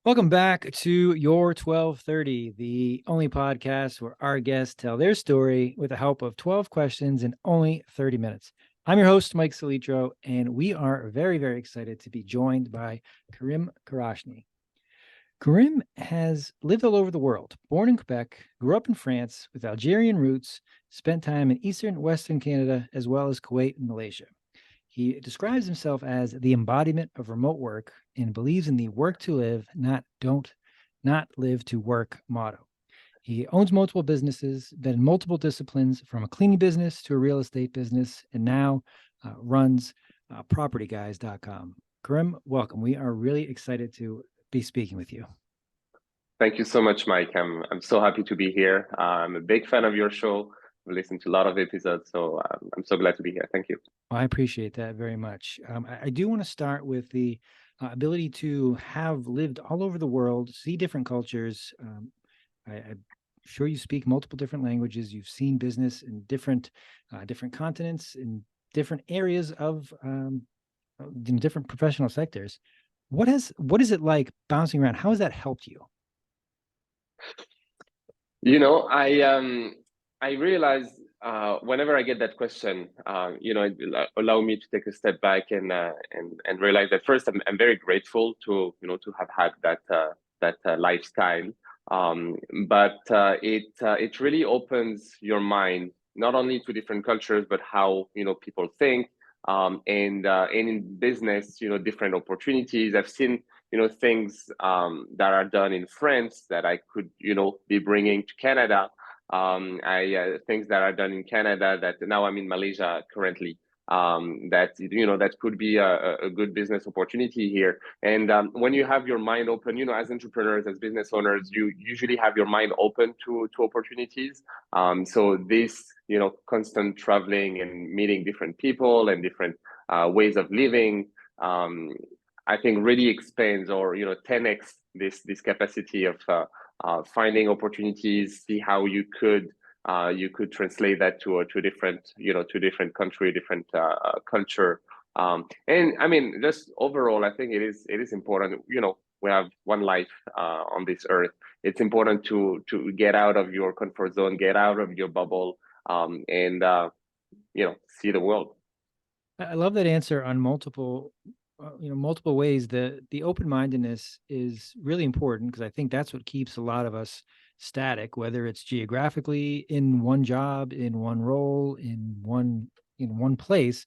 Welcome back to Your 1230, the only podcast where our guests tell their story with the help of 12 questions in only 30 minutes. I'm your host, Mike Salitro, and we are very, very excited to be joined by Karim Kerachni. Karim has lived all over the world, born in Quebec, grew up in France with Algerian roots, spent time in Eastern and Western Canada, as well as Kuwait and Malaysia. He describes himself as the embodiment of remote work and believes in the work to live, not live to work motto. He owns multiple businesses, been in multiple disciplines, from a cleaning business to a real estate business, and now runs propertyguys.com. Karim, welcome. We are really excited to be speaking with you. Thank you so much, Mike. I'm so happy to be here. I'm a big fan of your show. I've listened to a lot of episodes, so I'm so glad to be here. Thank you. Well, I appreciate that very much. I do want to start with the ability to have lived all over the world, see different cultures. I'm sure you speak multiple different languages. You've seen business in different continents, in different areas of different professional sectors. What is it like bouncing around? How has that helped you? You know, I realize whenever I get that question, it allow me to take a step back and realize that first I'm very grateful to have had that lifestyle. But it really opens your mind not only to different cultures but how people think, and in business, different opportunities. I've seen things that are done in France that I could be bringing to Canada. I Things that are done in Canada that now I'm in Malaysia currently. That could be a good business opportunity here. And when you have your mind open, as entrepreneurs, as business owners, you usually have your mind open to opportunities. So this constant traveling and meeting different people and different ways of living, I think really expands or 10x this capacity of finding opportunities, see how you could translate that to different country, different culture. And I mean, just overall, I think it is important. We have one life on this earth. It's important to get out of your comfort zone, get out of your bubble, and see the world. I love that answer on multiple ways. The open-mindedness is really important because I think that's what keeps a lot of us static, whether it's geographically in one job, in one role, in one place,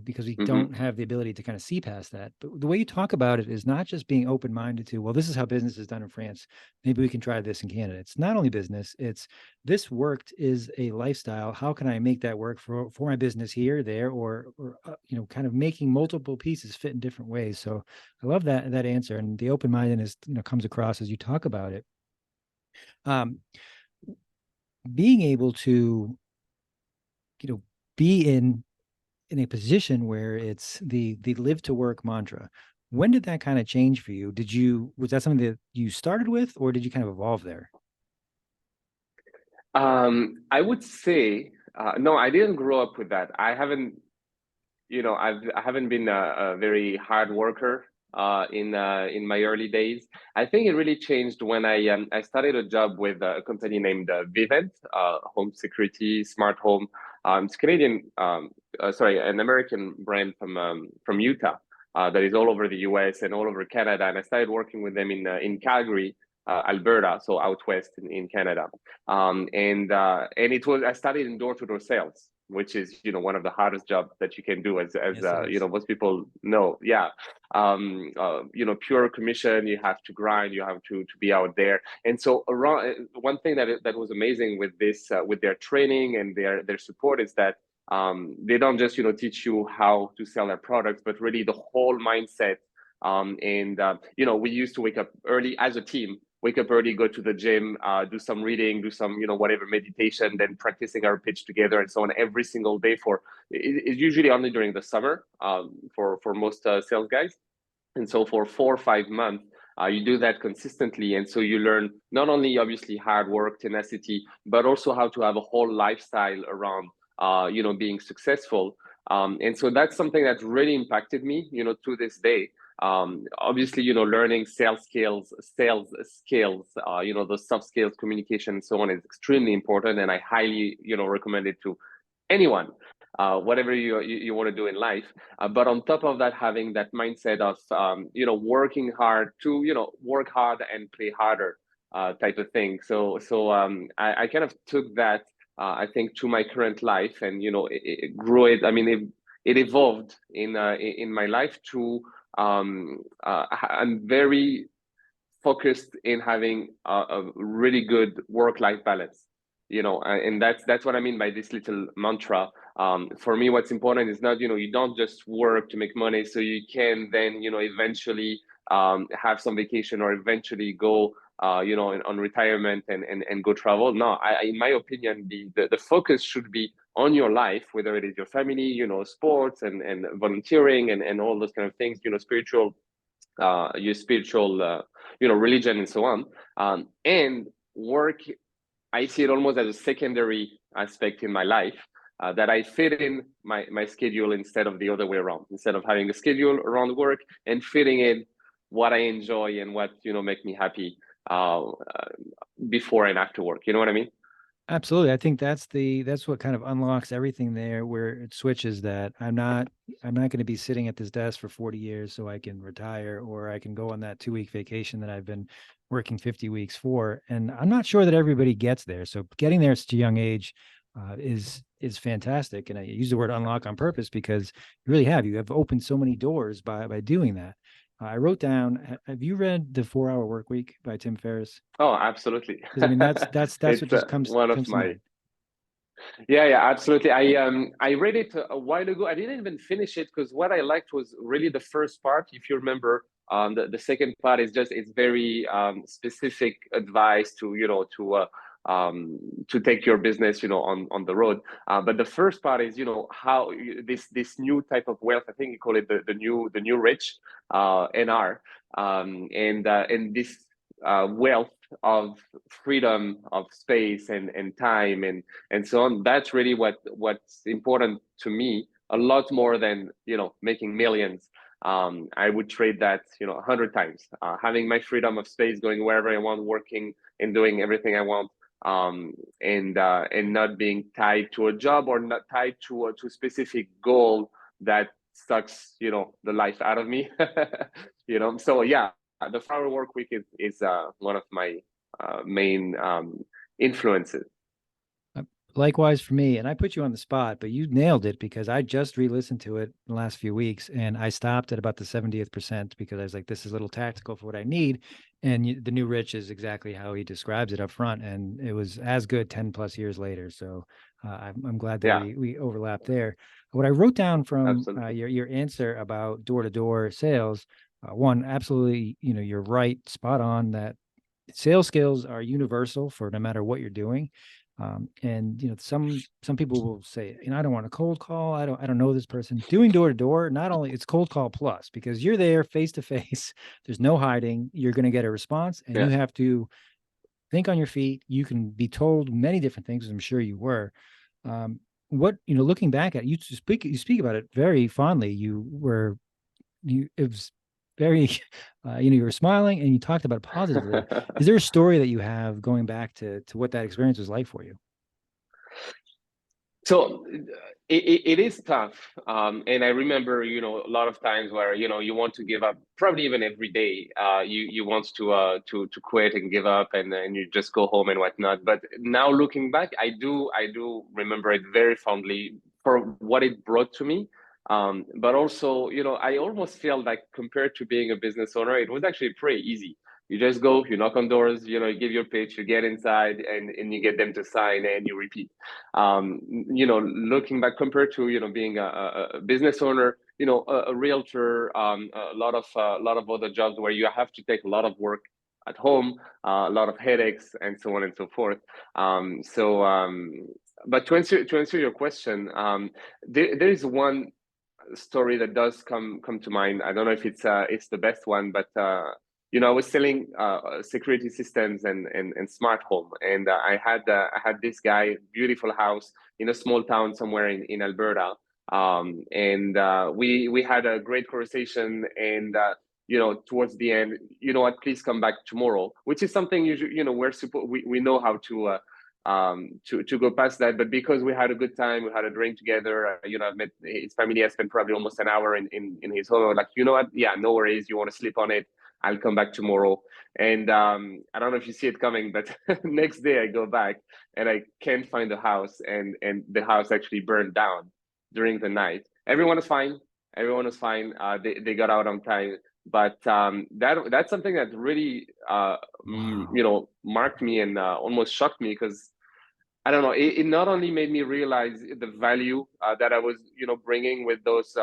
because we Hmm. don't have the ability to kind of see past that. But the way you talk about it is not just being open-minded to, well, this is how business is done in France. Maybe we can try this in Canada. It's not only business, it's this worked is a lifestyle. How can I make that work for my business here, there, or kind of making multiple pieces fit in different ways. So I love that answer, and the open-mindedness comes across as you talk about it. Um, Being able to be in a position where it's the live to work mantra. When did that kind of change for you? Was that something that you started with, or did you kind of evolve there? I would say no. I didn't grow up with that. I haven't I haven't been a very hard worker in my early days. I think it really changed when I started a job with a company named Vivint, home security, smart home. It's Canadian, sorry, an American brand from Utah that is all over the U.S. and all over Canada. And I started working with them in Calgary, Alberta, so out west in Canada. And it was I started in door to door sales, which is one of the hardest jobs that you can do, as Yes, it is. most people know. Yeah. Pure commission. You have to grind. You have to be out there. And so around one thing that was amazing with this with their training and their support is that they don't just teach you how to sell their products, but really the whole mindset. And we used to wake up early as a team, wake up early, go to the gym, do some reading, do some whatever meditation, then practicing our pitch together and so on every single day. It's usually only during the summer, for most sales guys. And so for 4 or 5 months, you do that consistently, and so you learn not only obviously hard work, tenacity, but also how to have a whole lifestyle around being successful. And so that's something that really impacted me to this day. Obviously, learning sales skills, those soft skills, communication, and so on is extremely important, and I highly, recommend it to anyone, whatever you want to do in life. But on top of that, having that mindset of working hard to work hard and play harder, type of thing. So I kind of took that, I think, to my current life, and it grew it. I mean, it evolved in my life to I'm very focused in having a really good work-life balance, and that's what I mean by this little mantra. For me, what's important is not, you don't just work to make money so you can then, eventually have some vacation, or eventually go, on retirement, and go travel. No, in my opinion, the focus should be on your life, whether it is your family, sports, and volunteering, and all those kind of things, spiritual, your spiritual, religion, and so on. And work, I see it almost as a secondary aspect in my life, that I fit in my schedule instead of the other way around. Instead of having a schedule around work, and fitting in what I enjoy and what make me happy, before and after work. You know what I mean? Absolutely. I think that's what kind of unlocks everything there, where it switches that I'm not going to be sitting at this desk for 40 years so I can retire, or I can go on that 2-week vacation that I've been working 50 weeks for. And I'm not sure that everybody gets there. So getting there at such a young age is fantastic. And I use the word unlock on purpose because you have opened so many doors by doing that. I wrote down, have you read The 4 Hour Work Week by Tim Ferriss? Oh, absolutely. Because I mean that's what It's just comes one of comes to my. mind. Yeah, absolutely. I read it a while ago. I didn't even finish it because what I liked was really the first part. If you remember, the second part is just, it's very specific advice to to take your business on the road. But the first part is how this new type of wealth. I think you call it the new rich, NR, and this wealth of freedom of space and time and so on. That's really what's important to me, a lot more than making millions. I would trade that 100 times. Having my freedom of space, going wherever I want, working and doing everything I want, and not being tied to a job, or not tied to a specific goal that sucks the life out of me. So yeah, the 4 Hour Work Week is one of my main influences. Likewise for me, and I put you on the spot, but you nailed it because I just re-listened to it in the last few weeks, and I stopped at about the 70th percent because I was like, this is a little tactical for what I need. And the new rich is exactly how he describes it up front, and it was as good 10 plus years later. So I'm glad that Yeah, we overlap there. What I wrote down from absolutely. your answer about door-to-door sales, one, absolutely, you're right, spot on that sales skills are universal for no matter what you're doing. And some people will say, I don't want a cold call. I don't know this person. Doing door to door, not only it's cold call plus, because you're there face to face. There's no hiding. You're going to get a response, and Yeah. you have to think on your feet. You can be told many different things, as I'm sure you were. What looking back at it, you speak about it very fondly. It was very you were smiling and you talked about it positively. Is there a story that you have going back to what that experience was like for you? So it is tough, and I remember a lot of times where you want to give up, probably even every day. You want to quit and give up, and you just go home and whatnot. But now looking back, I do remember it very fondly for what it brought to me. But also, I almost feel like, compared to being a business owner, it was actually pretty easy. You just go, you knock on doors, you give your pitch, you get inside, and you get them to sign, and you repeat. Looking back, compared to being a business owner, a realtor, a lot of other jobs where you have to take a lot of work at home, a lot of headaches, and so on and so forth. But to answer your question, there is one story that does come to mind. I don't know if it's the best one, but I was selling security systems and smart home, and I had this guy, beautiful house in a small town somewhere in Alberta, and we had a great conversation, and towards the end, you know what, please come back tomorrow, which is something we know how to go past that. But because we had a good time, we had a drink together, I've met his family. I spent probably almost an hour in his home. I was like, you know what, yeah, no worries, you want to sleep on it, I'll come back tomorrow. And I don't know if you see it coming, but next day I go back and I can't find the house, and the house actually burned down during the night. Everyone was fine. Everyone was fine. They got out on time, but that's something that really Wow. marked me and almost shocked me, because I don't know. It not only made me realize the value that I was, bringing with those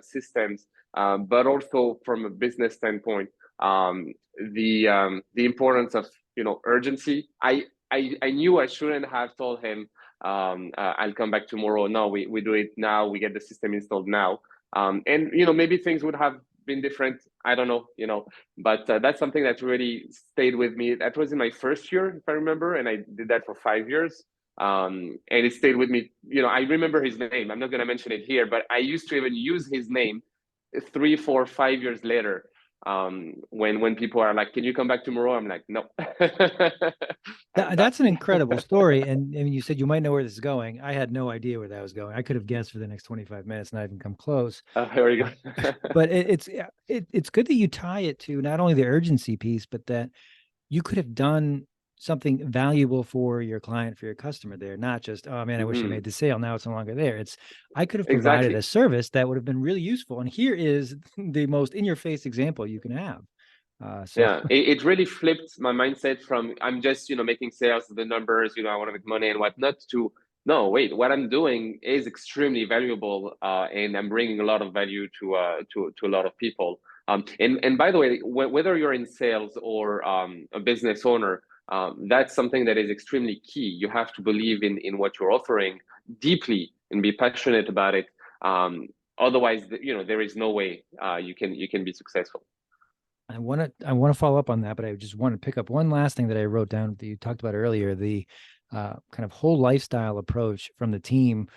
systems, but also from a business standpoint, the importance of urgency. I knew I shouldn't have told him, I'll come back tomorrow. No, we do it now. We get the system installed now, and maybe things would have been different. I don't know, but that's something that really stayed with me. That was in my first year, if I remember, and I did that for 5 years. And it stayed with me. I remember his name. I'm not going to mention it here, but I used to even use his name 3, 4, 5 years later. When people are like, "Can you come back tomorrow?" I'm like, "No, I'm not." That's an incredible story. And you said you might know where this is going. I had no idea where that was going. I could have guessed for the next 25 minutes, not even come close. Here we Uh, go. but it's good that you tie it to not only the urgency piece, but that you could have done something valuable for your client, for your customer there, not just, oh man, I wish I Hmm. made the sale. Now it's no longer there. It's, I could have provided Exactly. a service that would have been really useful. And here is the most in your face example you can have. So Yeah, it really flipped my mindset from I'm just making sales, the numbers, I want to make money and whatnot, to no, wait, what I'm doing is extremely valuable, and I'm bringing a lot of value to a lot of people. And by the way, whether you're in sales or a business owner, that's something that is extremely key. You have to believe in what you're offering deeply and be passionate about it. Otherwise, there is no way you can be successful. I want to follow up on that, but I just want to pick up one last thing that I wrote down that you talked about earlier, the kind of whole lifestyle approach from the team,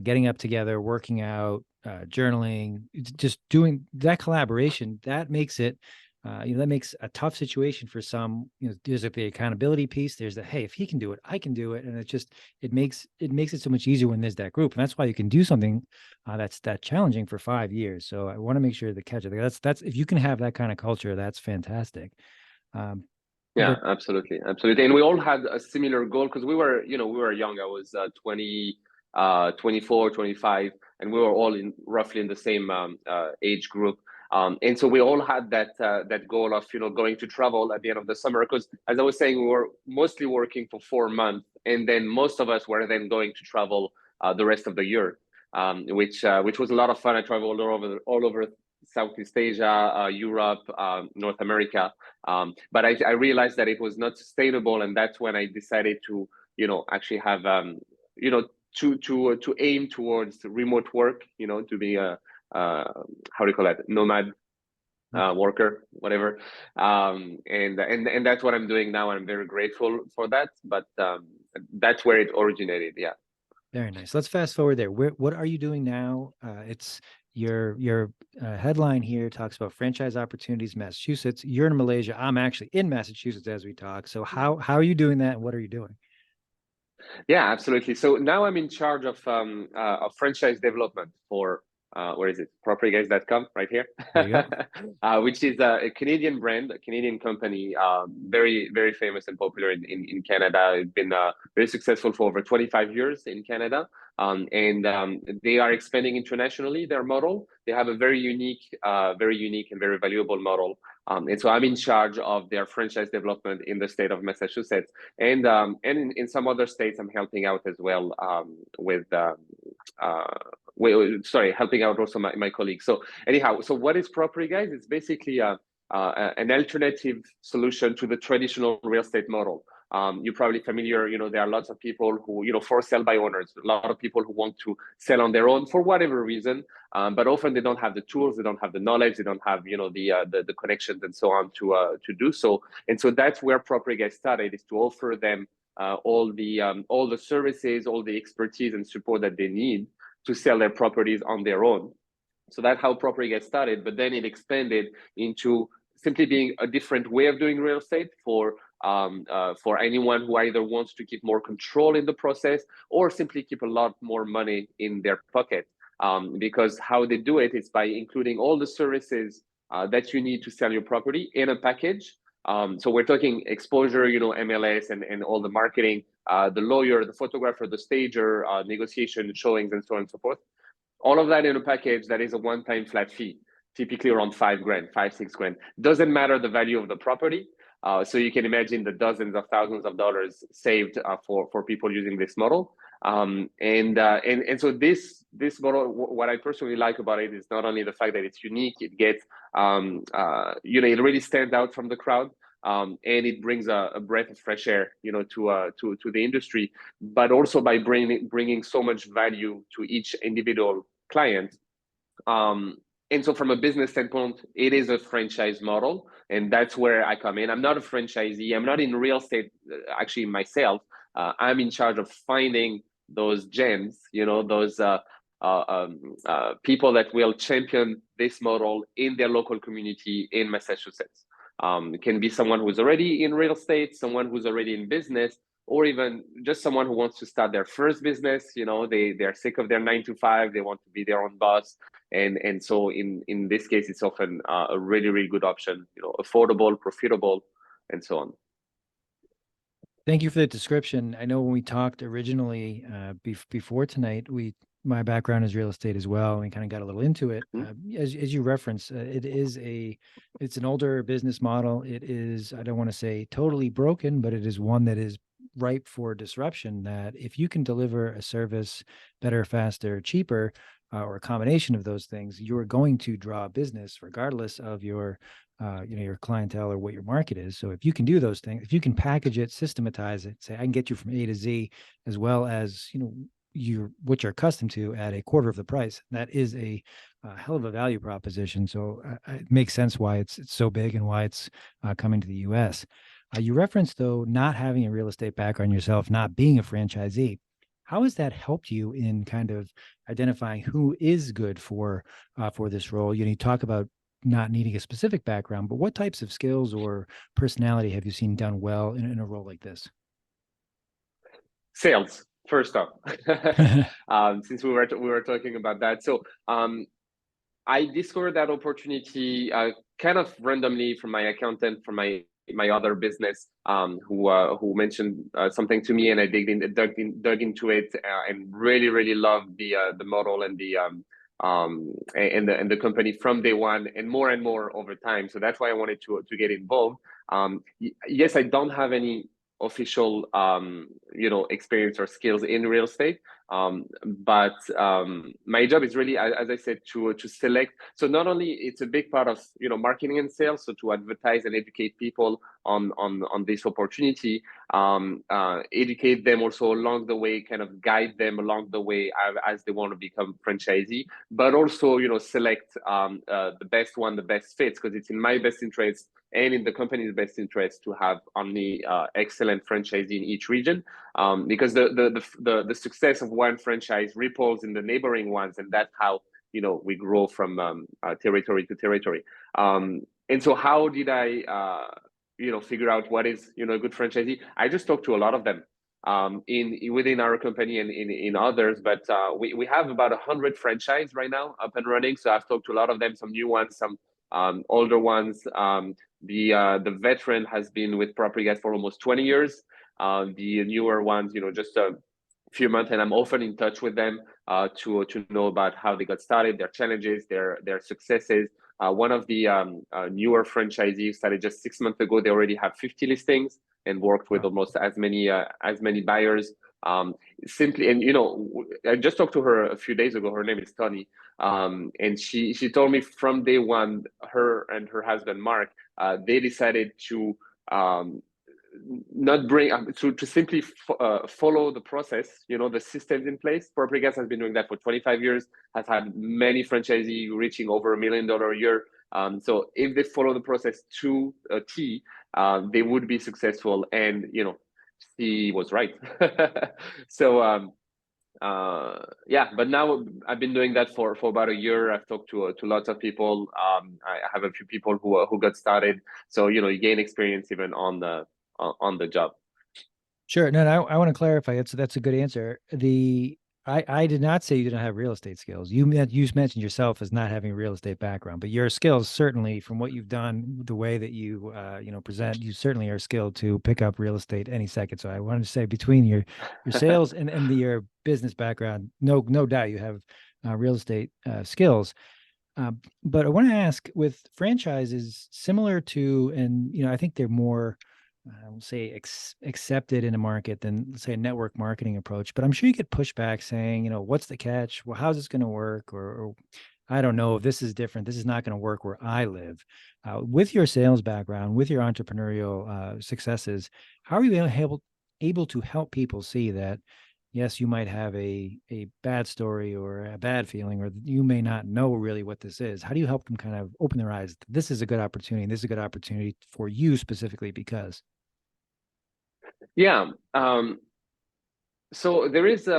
getting up together, working out, journaling, just doing that collaboration. That makes it, that makes a tough situation for some. There's like the accountability piece. There's the, hey, if he can do it, I can do it, and it makes it so much easier when there's that group, and that's why you can do something that's that challenging for 5 years. So I want to make sure to catch it. That's if you can have that kind of culture, that's fantastic. Um, Yeah, but absolutely, absolutely. And we all had a similar goal, because we were young. I was 24, 25, and we were all in roughly in the same age group. And so we all had that goal of going to travel at the end of the summer, because as I was saying, we were mostly working for 4 months, and then most of us were then going to travel the rest of the year, which was a lot of fun. I traveled all over Southeast Asia, Europe, North America. But I realized that it was not sustainable, and that's when I decided to, actually have, to aim towards remote work, to be a, how do you call that, nomad worker, whatever. And that's what I'm doing now. I'm very grateful for that. But that's where it originated. Yeah. very nice. Let's fast forward there. What are you doing now? It's your headline here talks about franchise opportunities, Massachusetts. You're in Malaysia. I'm actually in Massachusetts as we talk. So how are you doing that, and what are you doing? Yeah, absolutely. So now I'm in charge of franchise development for where is it? Propertyguys.com, right here, There you go. which is a Canadian brand, a Canadian company, very very famous and popular in Canada. It's been very successful for over 25 years in Canada, and they are expanding internationally. Their model, they have a very unique and very valuable model. And so I'm in charge of their franchise development in the state of Massachusetts, and in some other states I'm helping out as well, uh, sorry, helping out also my colleagues. So anyhow, so what is Property Guys? It's basically an alternative solution to the traditional real estate model. You're probably familiar, there are lots of people who, for sell by owners, a lot of people who want to sell on their own for whatever reason, but often they don't have the tools, they don't have the knowledge, they don't have, the connections and so on to do so. And so that's where Property Guys started, is to offer them all the services, all the expertise and support that they need to sell their properties on their own. So that's how property gets started, but then it expanded into simply being a different way of doing real estate for anyone who either wants to keep more control in the process or simply keep a lot more money in their pocket. Because how they do it is by including all the services that you need to sell your property in a package. So we're talking exposure, MLS and all the marketing, the lawyer, the photographer, the stager, negotiation, showings, and so on and so forth. All of that in a package that is a one-time flat fee, typically around 5 grand, 5, 6 grand. Doesn't matter the value of the property. So you can imagine the dozens of thousands of dollars saved for people using this model. And so this model, what I personally like about it is not only the fact that it's unique, it gets it really stands out from the crowd. And it brings a breath of fresh air, to the industry, but also by bringing so much value to each individual client. And so from a business standpoint, it is a franchise model, and that's where I come in. I'm not a franchisee. I'm not in real estate, actually myself. I'm in charge of finding those gems, those people that will champion this model in their local community in Massachusetts. It can be someone who's already in real estate, someone who's already in business, or even just someone who wants to start their first business. They're sick of their 9 to 5. They want to be their own boss. And so in this case, it's often a really, really good option, affordable, profitable, and so on. Thank you for the description. I know when we talked originally before tonight, my background is real estate as well, and we kind of got a little into it. As you referenced, it's an older business model. It is, I don't want to say totally broken, but it is one that is ripe for disruption. That if you can deliver a service better, faster, cheaper, or a combination of those things, you're going to draw business regardless of your your clientele or what your market is. So if you can do those things, if you can package it, systematize it, say I can get you from A to Z, as well as what you're accustomed to at a quarter of the price, that is a hell of a value proposition. So it makes sense why it's so big and why it's coming to the U.S. You referenced, though, not having a real estate background yourself, not being a franchisee. How has that helped you in kind of identifying who is good for this role? You talk about not needing a specific background, but what types of skills or personality have you seen done well in a role like this? Sales, first off, since we were talking about that. So I discovered that opportunity kind of randomly from my accountant, from my other business, who mentioned something to me, and I dug into it, and really loved the model and the company from day one, and more over time. So that's why I wanted to get involved. Yes, I don't have any official experience or skills in real estate, but my job is really, as I said, to select. So not only it's a big part of marketing and sales, so to advertise and educate people on this opportunity, educate them also along the way, kind of guide them along the way as they want to become franchisee, but also select the best one, the best fits, because it's in my best interest and in the company's best interest to have only excellent franchisee in each region, because the success of one franchise ripples in the neighboring ones, and that's how we grow from territory to territory. And so how did I figure out what is a good franchisee? I just talked to a lot of them within our company and in others, but we have about 100 franchise right now up and running. So I've talked to a lot of them, some new ones, some older ones. The veteran has been with Property Guys for almost 20 years. The newer ones, just a few months, and I'm often in touch with them to know about how they got started, their challenges, their successes. One of the newer franchisees started just 6 months ago. They already have 50 listings and worked with almost as many buyers. Simply, and I just talked to her a few days ago. Her name is Tony, and she told me from day one, her and her husband Mark, they decided to not bring to simply follow the process, the systems in place. Property Gas has been doing that for 25 years, has had many franchisees reaching over $1 million a year. So if they follow the process to a T, they would be successful. And she was right. So Yeah, but now I've been doing that for about a year. I've talked to lots of people. I have a few people who got started. So you gain experience even on the job. Sure. No, no, I want to clarify. That's a good answer. I did not say you didn't have real estate skills. You mentioned yourself as not having a real estate background, but your skills certainly from what you've done, the way that you present, you certainly are skilled to pick up real estate any second. So I wanted to say between your sales and your business background, no doubt you have real estate skills. But I want to ask with franchises similar to, and I think they're more, I will say, accepted in a market than, let's say, a network marketing approach. But I'm sure you get pushback saying, what's the catch? Well, how's this going to work? Or I don't know if this is different. This is not going to work where I live. With your sales background, with your entrepreneurial successes, how are you able to help people see that? Yes, you might have a bad story or a bad feeling, or you may not know really what this is. How do you help them kind of open their eyes? This is a good opportunity. This is a good opportunity for you specifically because. Yeah. So there is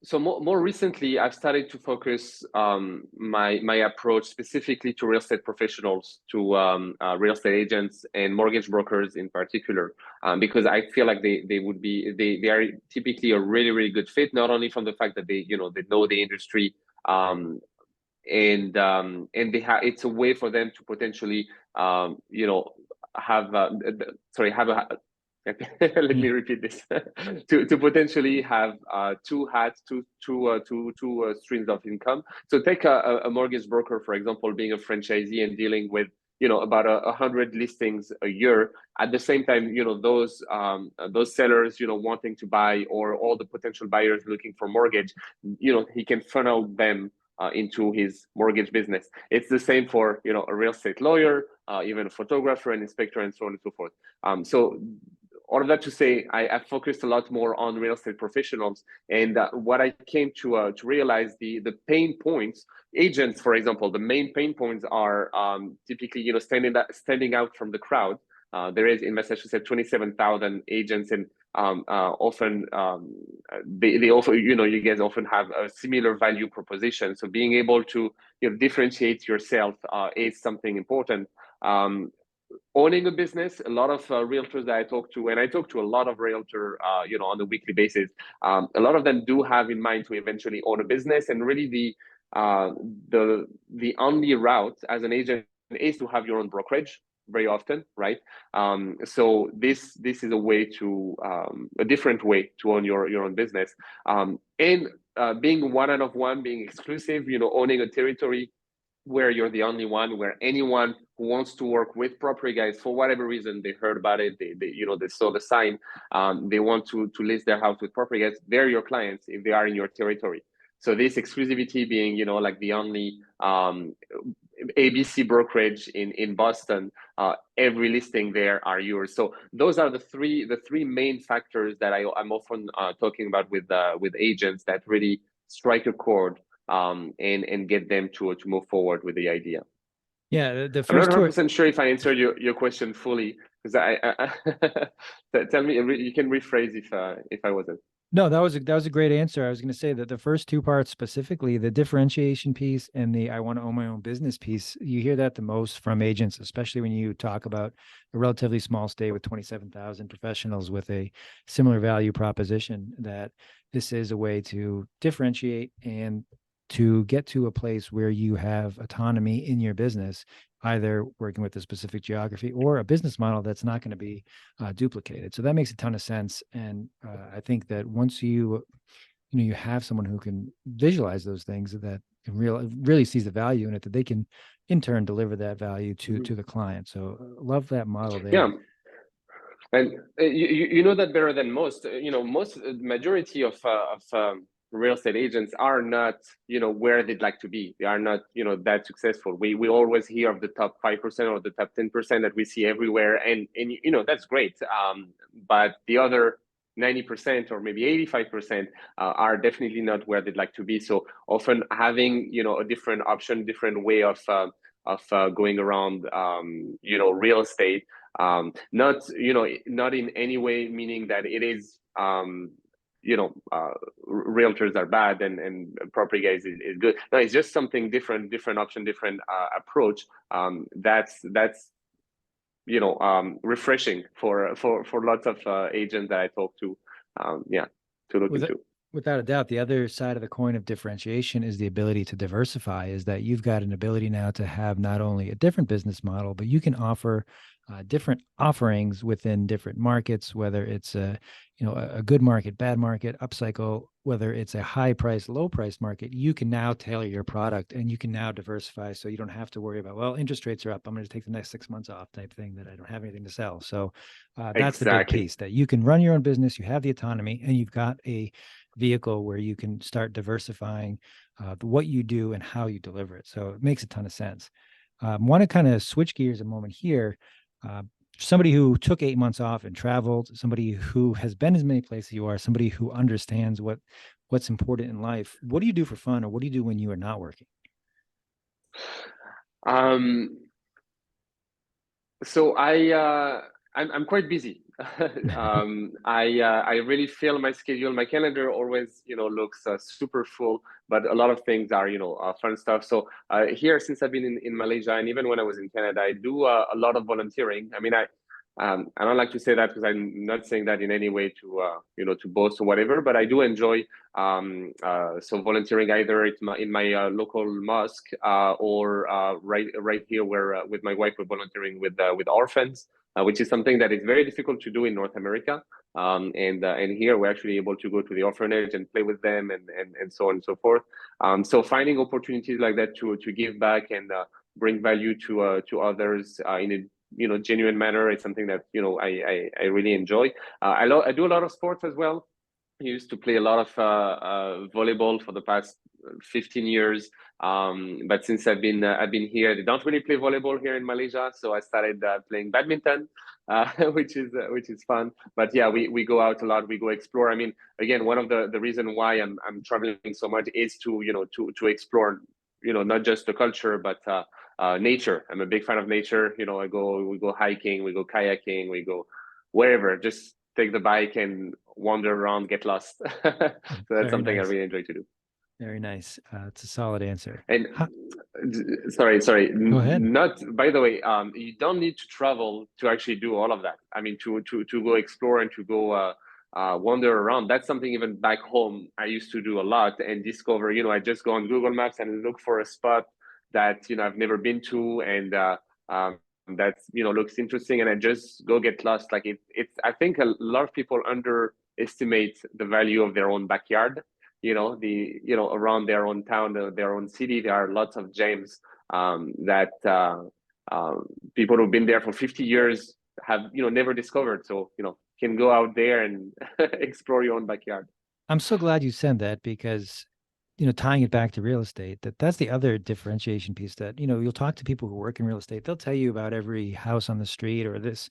so more recently, I've started to focus my approach specifically to real estate professionals, to real estate agents and mortgage brokers in particular, because I feel like they are typically a really good fit, not only from the fact that they know the industry, and it's a way for them to potentially have have a let me repeat this to potentially have two hats, two streams of income. So take a mortgage broker, for example, being a franchisee and dealing with about 100 listings a year. At the same time, those sellers wanting to buy, or all the potential buyers looking for mortgage, he can funnel them into his mortgage business. It's the same for a real estate lawyer, even a photographer, an inspector, and so on and so forth. So all of that to say, I focused a lot more on real estate professionals, and what I came to realize, the pain points. Agents, for example, the main pain points are typically standing out from the crowd. There is in Massachusetts 27,000 agents, and often they also you guys often have a similar value proposition. So being able to differentiate yourself is something important. Owning a business, a lot of realtors that I talk to, and I talk to a lot of realtor, on a weekly basis. A lot of them do have in mind to eventually own a business, and really uh, the only route as an agent is to have your own brokerage very often, right? So this is a way to a different way to own your own business, and being one out of one, being exclusive, owning a territory where you're the only one, where anyone who wants to work with property guys, for whatever reason, they heard about it, they saw the sign, they want to list their house with property guys, they're your clients if they are in your territory. So this exclusivity being, like the only ABC brokerage in Boston, every listing there are yours. So those are the three main factors that I'm often talking about with agents that really strike a chord, and get them to move forward with the idea. Yeah, the I'm not first two. 100% sure if I answered your question fully, because tell me, you can rephrase if I wasn't. No, that was a great answer. I was going to say that the first two parts specifically, the differentiation piece and the I want to own my own business piece, you hear that the most from agents, especially when you talk about a relatively small state with 27,000 professionals with a similar value proposition, that this is a way to differentiate and to get to a place where you have autonomy in your business, either working with a specific geography or a business model that's not going to be duplicated. So that makes a ton of sense. And I think that once you have someone who can visualize those things, that can really sees the value in it, that they can in turn deliver that value to the client. So love that model Yeah, there. and you know that better than most. Most majority of real estate agents are not where they'd like to be. They are not that successful. We always hear of the top 5% or the top 10% that we see everywhere, and that's great. But the other 90% or maybe 85% are definitely not where they'd like to be. So often having a different option, different way of going around real estate, not in any way meaning that it is realtors are bad and property guys is good. No, it's just something different, different option, different approach. That's refreshing for lots of agents that I talk to. To look into. Without a doubt, the other side of the coin of differentiation is the ability to diversify, is that you've got an ability now to have not only a different business model, but you can offer different offerings within different markets, whether it's a good market, bad market, upcycle, whether it's a high price, low price market. You can now tailor your product and you can now diversify, so you don't have to worry about, well, interest rates are up, I'm going to take the next 6 months off type thing, that I don't have anything to sell. So that's the big piece, that you can run your own business, you have the autonomy, and you've got a vehicle where you can start diversifying what you do and how you deliver it. So it makes a ton of sense. Want to kind of switch gears a moment here. Somebody who took 8 months off and traveled, somebody who has been as many places you are, somebody who understands what's important in life. What do you do for fun, or what do you do when you are not working? So I'm quite busy. I really feel my schedule. My calendar always looks super full, but a lot of things are fun stuff. So here, since I've been in Malaysia, and even when I was in Canada, I do a lot of volunteering. I mean, I don't like to say that because I'm not saying that in any way to to boast or whatever, but I do enjoy so volunteering either in my local mosque or right here where with my wife we're volunteering with orphans, which is something that is very difficult to do in North America. And here we're actually able to go to the orphanage and play with them and so on and so forth. So finding opportunities like that to give back and bring value to others in a genuine manner is something that I really enjoy. I do a lot of sports as well. I used to play a lot of volleyball for the past 15 years, but since I've been here, they don't really play volleyball here in Malaysia, so I started playing badminton, which is fun. But yeah, we go out a lot, we go explore. I mean, again, one of the reason why I'm traveling so much is to to explore not just the culture but nature. I'm a big fan of nature. We go hiking, we go kayaking, we go wherever. Just take the bike and wander around, get lost. So that's Very something nice. I really enjoy to do. Very nice. It's a solid answer. And sorry, Go ahead. not, by the way, you don't need to travel to actually do all of that. I mean, to go explore and to go wander around. That's something even back home I used to do a lot and discover. I just go on Google Maps and look for a spot that I've never been to, and that looks interesting, and I just go get lost. Like it's I think a lot of people underestimate the value of their own backyard. Around their own town, their own city, there are lots of gems that people who've been there for 50 years have never discovered. So can go out there and explore your own backyard. I'm so glad you said that, because tying it back to real estate, that's the other differentiation piece, that you'll talk to people who work in real estate, they'll tell you about every house on the street, or this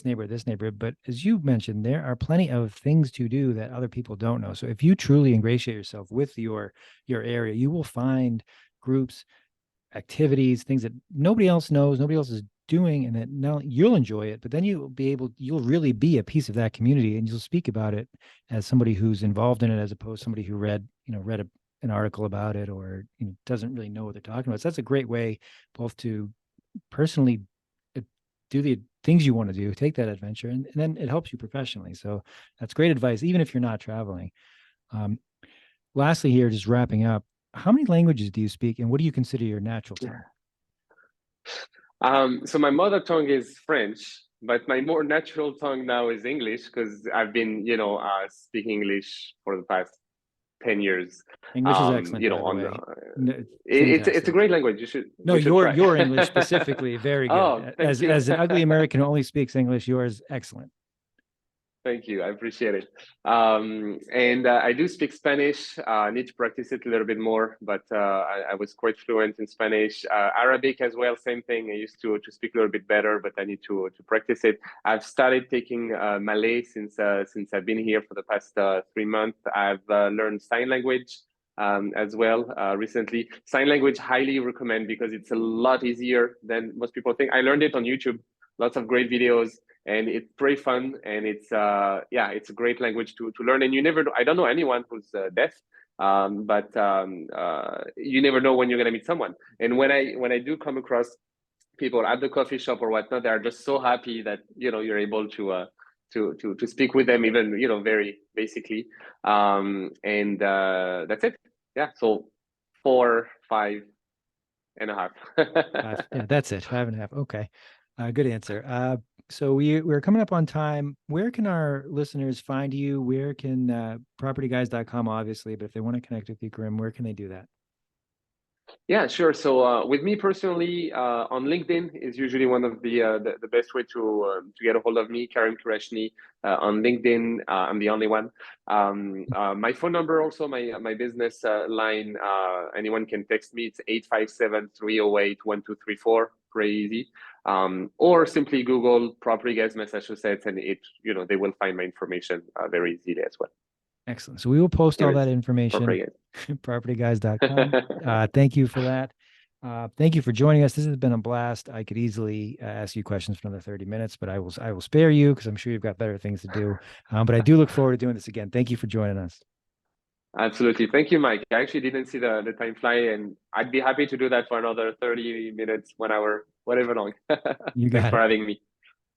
neighborhood, but as you mentioned, there are plenty of things to do that other people don't know. So if you truly ingratiate yourself with your area, you will find groups, activities, things that nobody else knows, nobody else is doing, and that now you'll enjoy it, but then you'll really be a piece of that community, and you'll speak about it as somebody who's involved in it, as opposed to somebody who read an article about it, or doesn't really know what they're talking about. So that's a great way both to personally do the things you want to do, take that adventure, and then it helps you professionally. So that's great advice, even if you're not traveling. Lastly here, just wrapping up, how many languages do you speak, and what do you consider your natural tongue? So my mother tongue is French, but my more natural tongue now is English, because I've been speaking English for the past 10 years. English is excellent, by the way. It's a great language. Your English specifically, very good. Oh, thank you. As an ugly American who only speaks English, yours excellent. Thank you. I appreciate it. And I do speak Spanish. I need to practice it a little bit more, but I was quite fluent in Spanish. Arabic as well, same thing. I used to speak a little bit better, but I need to practice it. I've started taking Malay since I've been here for the past 3 months. I've learned sign language as well recently. Sign language, highly recommend, because it's a lot easier than most people think. I learned it on YouTube. Lots of great videos. and it's pretty fun, and it's it's a great language to learn. And you never know, I don't know anyone who's deaf, but you never know when you're gonna meet someone. And when I do come across people at the coffee shop or whatnot, they're just so happy that you're able to speak with them, even very basically. And that's it. Yeah. So 4, 5.5. Yeah, that's it. 5.5. Okay. Good answer. So we're coming up on time. Where can our listeners find you? Where can propertyguys.com, obviously, but if they want to connect with you, Karim, where can they do that? Yeah, sure. So with me personally, on LinkedIn is usually one of the best way to get a hold of me, Karim Kerachni, on LinkedIn. I'm the only one. My phone number also, my business line. Anyone can text me. It's 857-308-1234. Pretty easy. Or simply Google Property Guys Massachusetts, and they will find my information very easily as well. Excellent. So we will post all Here that is information. Property propertyguys.com. Guys. Thank you for that. Thank you for joining us. This has been a blast. I could easily ask you questions for another 30 minutes, but I will spare you because I'm sure you've got better things to do. But I do look forward to doing this again. Thank you for joining us. Absolutely. Thank you, Mike. I actually didn't see the time fly, and I'd be happy to do that for another 30 minutes, 1 hour, whatever long. You Thanks got for it. having me.